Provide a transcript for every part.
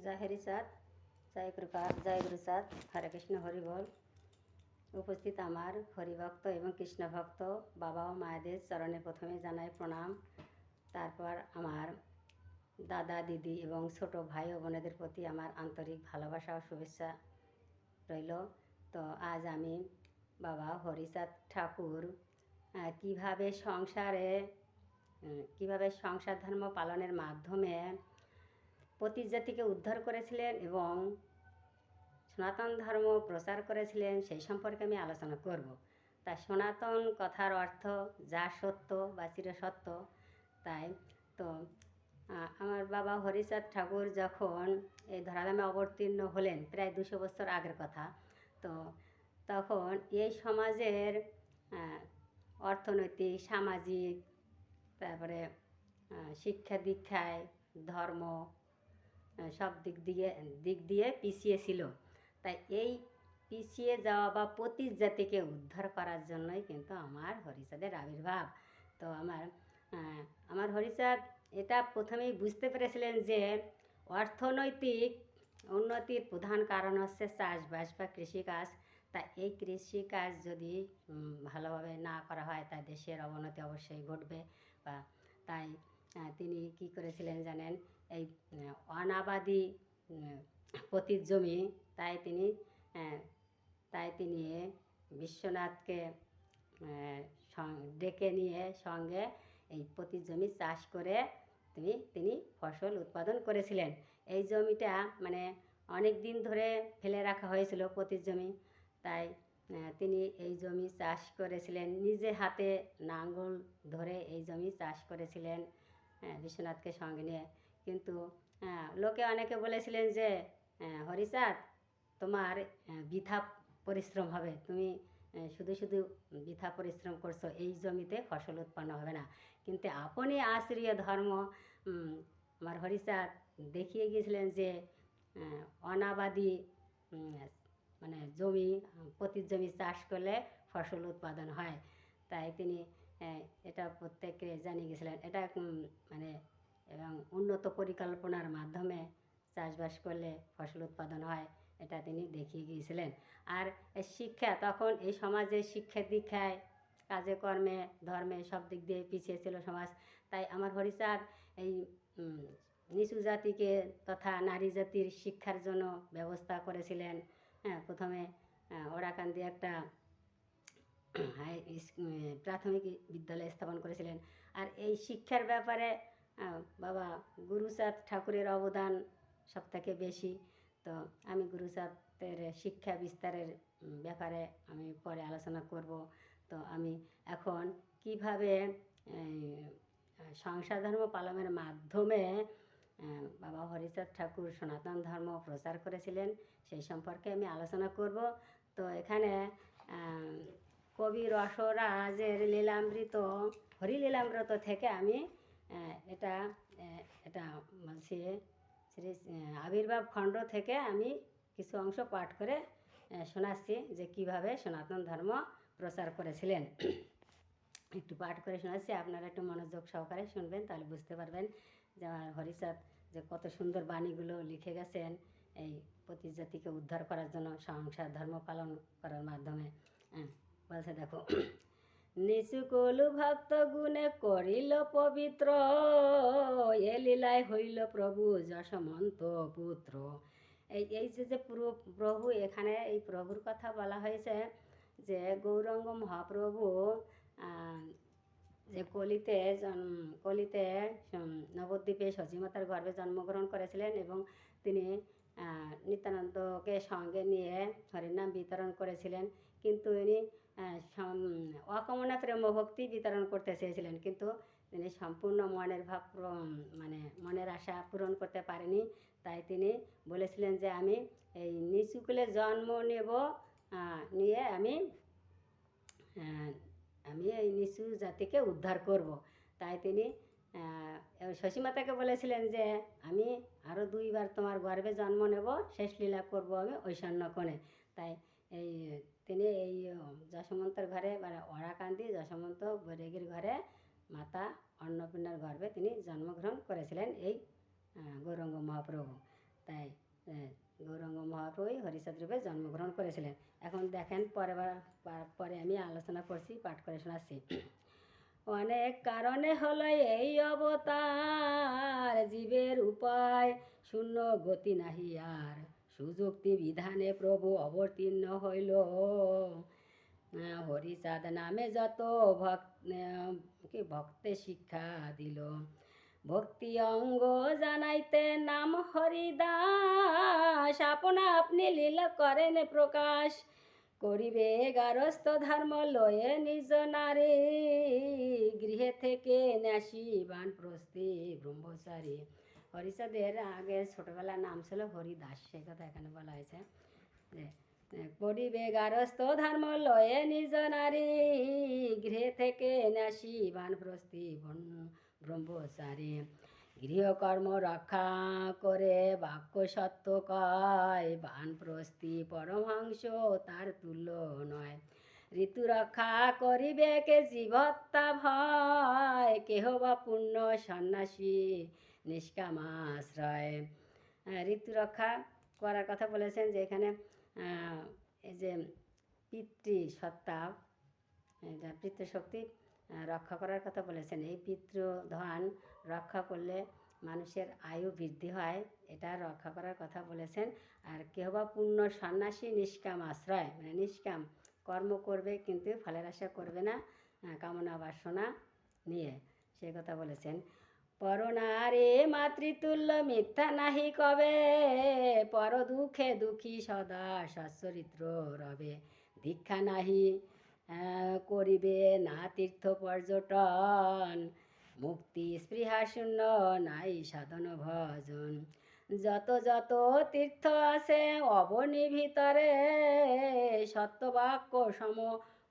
জয় হরিচাঁদ, জয় কৃপা, জয় গুরুচাঁদ, হরে কৃষ্ণ হরি বল। উপস্থিত আমার হরিভক্ত এবং কৃষ্ণ ভক্ত বাবা ও মায়েদের চরণে প্রথমে জানাই প্রণাম। তারপর আমার দাদা দিদি এবং ছোট ভাই ও বোনেদের প্রতি আমার আন্তরিক ভালোবাসা ও শুভেচ্ছা রইল। তো আজ আমি বাবা হরিচাঁদ ঠাকুর কিভাবে সংসার ধর্ম পালনের মাধ্যমে পতি জাতিকে উদ্ধার করেছিলেন এবং সনাতন ধর্ম প্রচার করেছিলেন সেই সম্পর্কে আমি আলোচনা করব। তা সনাতন কথার অর্থ যা সত্য বা চিরসত্য। তাই তো আমার বাবা হরিচাঁদ ঠাকুর যখন এই ধরাধামে অবতীর্ণ হলেন প্রায় 200 বছর আগের কথা, তো তখন এই সমাজের অর্থনৈতিক, সামাজিক, তারপরে শিক্ষা দীক্ষায়, ধর্ম সব দিক দিয়ে পিছিয়ে ছিল। তাই এই পিছিয়ে যাওয়া বা পতি জাতিকে উদ্ধার করার জন্যই কিন্তু আমার হরিচাঁদের আবির্ভাব। তো আমার হরিচাঁদ এটা প্রথমেই বুঝতে পেরেছিলেন যে অর্থনৈতিক উন্নতির প্রধান কারণ হচ্ছে চাষবাস বা কৃষিকাজ। তা এই কৃষিকাজ যদি ভালোভাবে না করা হয় তা দেশের অবনতি অবশ্যই ঘটবে। বা তাই তিনি কি করেছিলেন জানেন, এই অনাবাদি পতির জমি, তাই তিনি বিশ্বনাথকে ডেকে নিয়ে সঙ্গে এই পতির জমি চাষ করে তিনি ফসল উৎপাদন করেছিলেন। এই জমিটা অনেক দিন ধরে ফেলে রাখা হয়েছিল পতির জমি, তাই তিনি এই জমি চাষ করেছিলেন, নিজে হাতে নাঙ্গল ধরে এই জমি চাষ করেছিলেন বিশ্বনাথকে সঙ্গে নিয়ে। কিন্তু লোকে অনেকে বলেছিলেন যে হরিচাঁদ, তোমার বৃথা পরিশ্রম হবে, তুমি শুধু বৃথা পরিশ্রম করছো, এই জমিতে ফসল উৎপন্ন হবে না। কিন্তু আপনি আশ্রয় ধর্ম আমার হরিচাঁদ দেখিয়ে গিয়েছিলেন যে অনাবাদি জমি, পতির জমি চাষ করলে ফসল উৎপাদন হয়। তাই তিনি এটা প্রত্যেককে জানিয়ে গেছিলেন। এটা এবং উন্নত পরিকল্পনার মাধ্যমে চাষবাস করলে ফসল উৎপাদন হয়, এটা তিনি দেখিয়ে গিয়েছিলেন। আর শিক্ষা, তখন এই সমাজে শিক্ষা দীক্ষায়, কাজে কর্মে, ধর্মে সব দিক দিয়ে পিছিয়ে ছিল সমাজ। তাই আমার হরিচাঁদ এই নিচু জাতিকে তথা নারী জাতির শিক্ষার জন্য ব্যবস্থা করেছিলেন। প্রথমে ওরাকান্দি একটা প্রাথমিক বিদ্যালয় স্থাপন করেছিলেন। আর এই শিক্ষার ব্যাপারে বাবা গুরুচাঁদ ঠাকুরের অবদান সবথেকে বেশি। তো আমি গুরুচাঁদের শিক্ষা বিস্তারের ব্যাপারে আমি পরে আলোচনা করব। তো আমি এখন কিভাবে সংসার ধর্ম পালনের মাধ্যমে বাবা হরিচাঁদ ঠাকুর সনাতন ধর্ম প্রচার করেছিলেন সেই সম্পর্কে আমি আলোচনা করব। তো এখানে কবি রসরাজের হরিলীলামৃত থেকে আমি এটা বলছি, শ্রী আবির্ভাব খণ্ড থেকে আমি কিছু অংশ পাঠ করে শোনাচ্ছি যে কিভাবে সনাতন ধর্ম প্রচার করেছিলেন। একটু পাঠ করে শোনাচ্ছি, আপনারা একটু মনোযোগ সহকারে শুনবেন, তাহলে বুঝতে পারবেন যে আমার হরিচাঁদ যে কত সুন্দর বাণীগুলো লিখে গেছেন এই পতি জাতিকে উদ্ধার করার জন্য সংসার ধর্ম পালন করার মাধ্যমে। বলছে দেখো, নিচুকলু ভক্ত গুণে করিল পবিত্র, এ লীলায় হইল প্রভু যশমন্ত পুত্র। এই যে প্রভু, এখানে এই প্রভুর কথা বলা হয়েছে যে গৌরাঙ্গ মহাপ্রভু যে কলিতে নবদ্বীপে সচিমাতার গর্ভে জন্মগ্রহণ করেছিলেন এবং তিনি নিত্যানন্দকে সঙ্গে নিয়ে হরিনাম বিতরণ করেছিলেন। কিন্তু ইনি অকামনা প্রেম ভক্তি বিতরণ করতে চেয়েছিলেন, কিন্তু তিনি সম্পূর্ণ মনের ভাব মনের আশা পূরণ করতে পারেনি। তাই তিনি বলেছিলেন যে আমি এই নিচুকুলে জন্ম নিয়ে আমি এই নিচু জাতিকে উদ্ধার করব। তাই তিনি শশীমাতাকে বলেছিলেন যে আমি আরও 2 বার তোমার গর্ভে জন্ম নেব, শেষ লীলা করব আমি ঐশান্যকোণে। তাই তিনি এই যশোমন্তের ঘরে ওরাকান্দি যশোমন্ত বৈরাগীর ঘরে মাতা অন্নপূর্ণার গর্ভে তিনি জন্মগ্রহণ করেছিলেন এই গৌরাঙ্গ মহাপ্রভু। তাই গৌরাঙ্গ মহাপ্রভুই হরিচাঁদ রূপে জন্মগ্রহণ করেছিলেন। এখন দেখেন পরে আমি আলোচনা করছি, পাঠ করে শোনাচ্ছি। অনেক কারণে হলো এই অবতার, জীবের উপায় শূন্য গতি নাহি আর, সুযুক্তি বিধানে প্রভু অবতীর্ণ হইল। হরিচাঁদ নামে যত ভক্তে শিক্ষা দিল, ভক্তি অঙ্গ জানাইতে নাম হরিদাস, আপনা আপনি লীলা করেন প্রকাশ, করিবে গারস্থ ধর্ম লয়ে নিজ নারী, গৃহে থেকে ন্যাসী বানপ্রস্থি ব্রহ্মচারী। হরিচাঁদের আগে ছোটবেলার নাম ছিল হরিদাস, সেই কথা এখানে বলা হয়েছে যে করিবে গারস্থ ধর্ম লয়ে নিজ নারী, গৃহে থেকে ন্যাসী বানপ্রস্থি ব্রহ্মচারী, গৃহকর্ম রক্ষা করে বাক্য সত্য কয়, বানপ্রস্থি পরমহংস তার তুল্য নয়, ঋতু রক্ষা করিবে কে জীবত্তা ভয়, কেহ বা পুণ্য সন্ন্যাসী নিষ্কামাশ্রয়। ঋতু রক্ষা করার কথা বলেছেন, যে এখানে এই যে পিতৃসত্তা, পিতৃশক্তি রক্ষা করার কথা বলেছেন। এই পিতৃধন রক্ষা করলে মানুষের আয়ু বৃদ্ধি হয়, এটা রক্ষা করার কথা বলেছেন। আর কেহ বা পুণ্য সন্ন্যাসী নিষ্কাম আশ্রয়, মানে নিষ্কাম কর্ম করবে কিন্তু ফলের আশা করবে না, কামনা বাসনা নিয়ে, সে কথা বলেছেন। পরনারে মাতৃতুল্য মিথ্যা নাহি কবে, পর দুঃখে দুঃখী সদা সচ্চরিত্র রবে, দীক্ষা নাহি করিবে না তীর্থ পর্যটন, মুক্তি স্পৃহা শূন্য নাই সাধন ভজন, যত যত তীর্থ আছে অবনি ভিতরে, সত্যবাক্য সম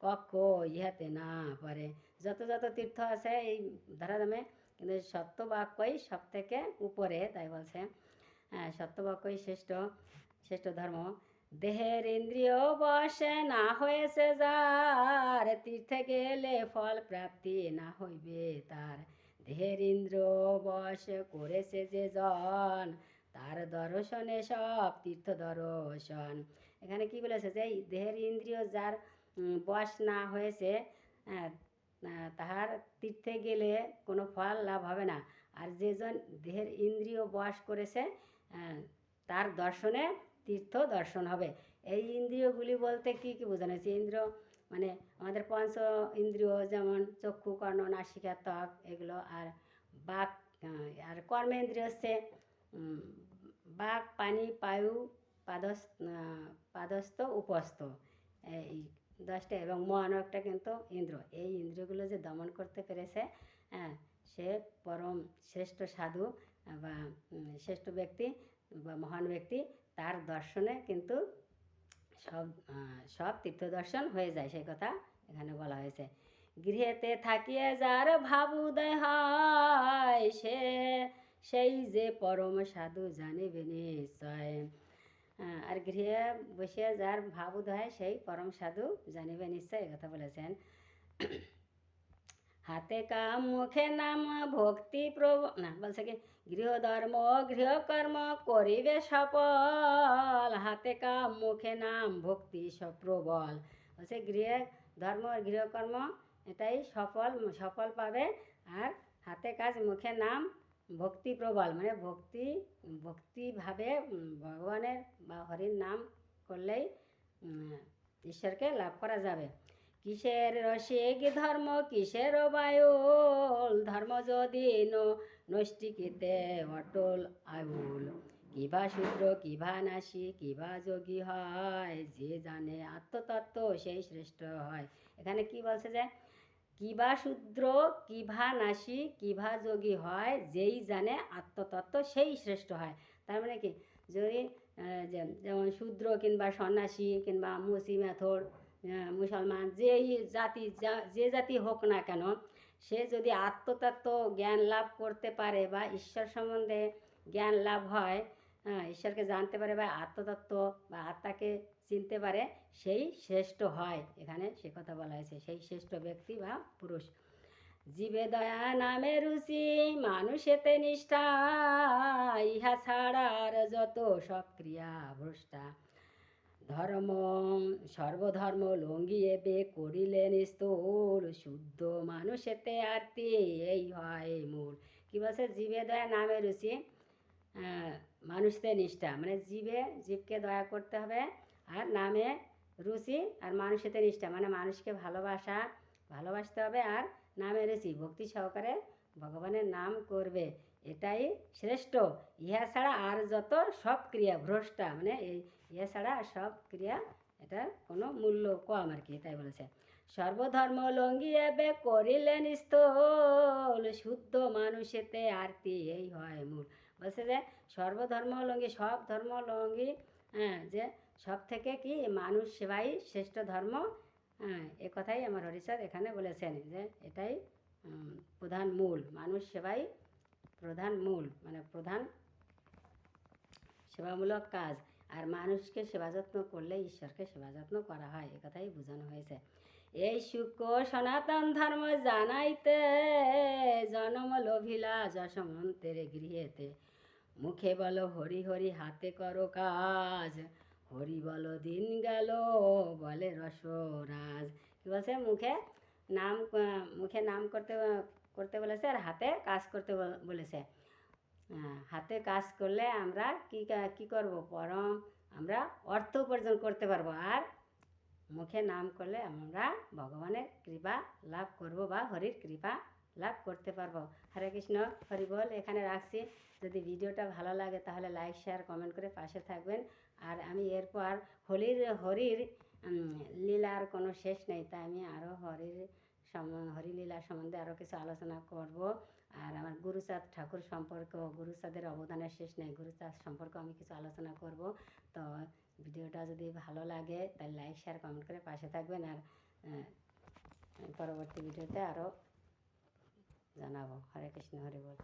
কক্ষ ইহাতে না পারে। যত যত তীর্থ আছে এই ধরাধামে, কিন্তু সত্যবাক্যই সব থেকে উপরে, তাই বলছে সত্যবাক্যই শ্রেষ্ঠ ধর্ম। দেহের ইন্দ্রিয় বশে না হয়েছে যার, তীর্থে গেলে ফল প্রাপ্তি না হইবে তার, দেহের ইন্দ্র বশ করেছে যে জন, তার দর্শনে সব তীর্থ দর্শন। এখানে কি বলেছে, যে দেহের ইন্দ্রিয় যার বশ না হয়েছে, তাহার তীর্থে গেলে কোনো ফল লাভ হবে না। আর যেজন দেহের ইন্দ্রিয় বশ করেছে, তার দর্শনে তীর্থ দর্শন হবে। এই ইন্দ্রিয়গুলি বলতে কি কি বোঝানো হয়েছে? ইন্দ্রিয় মানে আমাদের পঞ্চ ইন্দ্রিয়, যেমন চক্ষু, কর্ণ, নাসিকা, ত্বক, এগুলো। আর বাক আর কর্মেন্দ্রিয় হচ্ছে বাক, পানি, পায়ু, পাদস্থ, উপস্থ, এই 10টা, এবং মন একটা কিন্তু ইন্দ্র। এই ইন্দ্রিয়গুলো যে দমন করতে পেরেছে, সে পরম শ্রেষ্ঠ সাধু বা শ্রেষ্ঠ ব্যক্তি বা মহান ব্যক্তি, তার দর্শনে কিন্তু সব তীর্থ দর্শন হয়ে যায়, সেই কথা এখানে বলা হয়েছে। গৃহেতে থাকিয়ে যার ভাব উদয় হয়, সেই যে পরম সাধু জানিবে নিশ্চয়। আর গৃহে বসে যার ভাব উদয় হয়, সেই পরম সাধু জানিবে নিশ্চয়, কথা বলেছেন। হাতে কাম মুখে নাম ভক্তি বলছে কি, গৃহধর্ম গৃহকর্ম করিবে সফল, হাতে কাম মুখে নাম ভক্তি প্রবল। বলছে গৃহে ধর্ম আর গৃহকর্ম এটাই সফল পাবে, আর হাতে কাজ মুখে নাম ভক্তি প্রবল, মানে ভক্তিভাবে ভগবানের বা হরির নাম করলেই ঈশ্বরকে লাভ করা যাবে। কিসের রসিক ধর্ম কিসের বায়ুল, ধর্ম যদি নৈষ্টিকিতে অটল আয়ুল, কিবা শূদ্র কিবা নাসী কিবা যোগী হয়, যে জানে আত্মতত্ত্ব সেই শ্রেষ্ঠ হয়। এখানে কি বলছে, যে কিবা শূদ্র কিবা নাসী কিবা যোগী হয়, যেই জানে আত্মতত্ত্ব সেই শ্রেষ্ঠ হয়। তার মানে কি, যদি যেমন শূদ্র কিংবা সন্ন্যাসী কিংবা মেথর, মুসলমান, যে জাতি হোক না কেন, সে যদি আত্মতত্ত্ব জ্ঞান লাভ করতে পারে বা ঈশ্বর সম্বন্ধে জ্ঞান লাভ হয়, ঈশ্বরকে জানতে পারে বা আত্মতত্ত্ব বা আত্মাকে চিনতে পারে, সেই শ্রেষ্ঠ হয়। এখানে সে কথা বলা হয়েছে, সেই শ্রেষ্ঠ ব্যক্তি বা পুরুষ। জীবে দয়া নামে রুচি, মানুষেতে নিষ্ঠা, ইহা ছাড়ার যত সব ক্রিয়া ভ্রষ্টা। ধর্ম সর্বধর্ম লঙ্ঘিয়ে বে করিলেন স্থূল, শুদ্ধ মানুষেতে আরতি এই হয় মূল। কি বলছে? জীবে দয়া নামে রুচি, মানুষতে নিষ্ঠা, মানে জীবকে দয়া করতে হবে, আর নামে রুচি, আর মানুষেতে নিষ্ঠা, মানে মানুষকে ভালোবাসতে হবে, আর নামে রুচি, ভক্তি সহকারে ভগবানের নাম করবে, এটাই শ্রেষ্ঠ। ইহা ছাড়া আর যত সব ক্রিয়া ভ্রষ্টা, মানে ইহা ছাড়া আর সব ক্রিয়া এটার কোনো মূল্য কম আর কি, তাই বলেছে। সর্বধর্ম লঙ্ঘিয়ে বে করিলেন স্থূল, শুদ্ধ মানুষেতে আরতি এই হয় মূল। বলছে যে সর্বধর্ম লঙ্ঘি, সব ধর্ম লঙ্ঘি, যে সব থেকে কি মানুষ সেবাই শ্রেষ্ঠ ধর্ম, এ কথাই আমার হরিচাঁদ এখানে বলেছেন, যে এটাই প্রধান মূল, মানুষ সেবাই প্রধান মূল, মানে প্রধান সেবামূলক কাজ, আর মানুষকে সেবা যত্ন করলে ঈশ্বরকে সেবা যত্ন করা হয়, এ কথাই বোঝানো হয়েছে। এই সূক্ষ্ম সনাতন ধর্ম জানাইতে, জনম লোভিলা যশমন্তের গৃহেতে, মুখে বলো হরি হরি হাতে করো কাজ, হরি বলো দিন গেল বলে রসরাজ। কি বলছে? মুখে নাম করতে বলেছে, আর হাতে কাজ করতে বলেছে। হাতে কাজ করলে আমরা কি করব? আমরা অর্থ উপার্জন করতে পারবো, আর মুখে নাম করলে আমরা ভগবানের কৃপা লাভ করব, বা হরির কৃপা লাভ করতে পারবো। হরে কৃষ্ণ, হরি বল। এখানে রাখছি। যদি ভিডিওটা ভালো লাগে তাহলে লাইক শেয়ার কমেন্ট করে পাশে থাকবেন। আর আমি এরপর হরির লীলার কোনো শেষ নেই, তাই আমি আরও হরিলীলা সম্বন্ধে আরও কিছু আলোচনা করব। আর আমার গুরুচাঁদ ঠাকুর সম্পর্কেও, গুরুচাঁদের অবদানের শেষ নেই, গুরুচাঁদ সম্পর্কে আমি কিছু আলোচনা করব। তো ভিডিওটা যদি ভালো লাগে তাহলে লাইক শেয়ার কমেন্ট করে পাশে থাকবেন, আর পরবর্তী ভিডিওতে আরও জানাবো। হরে কৃষ্ণ, হরি বল।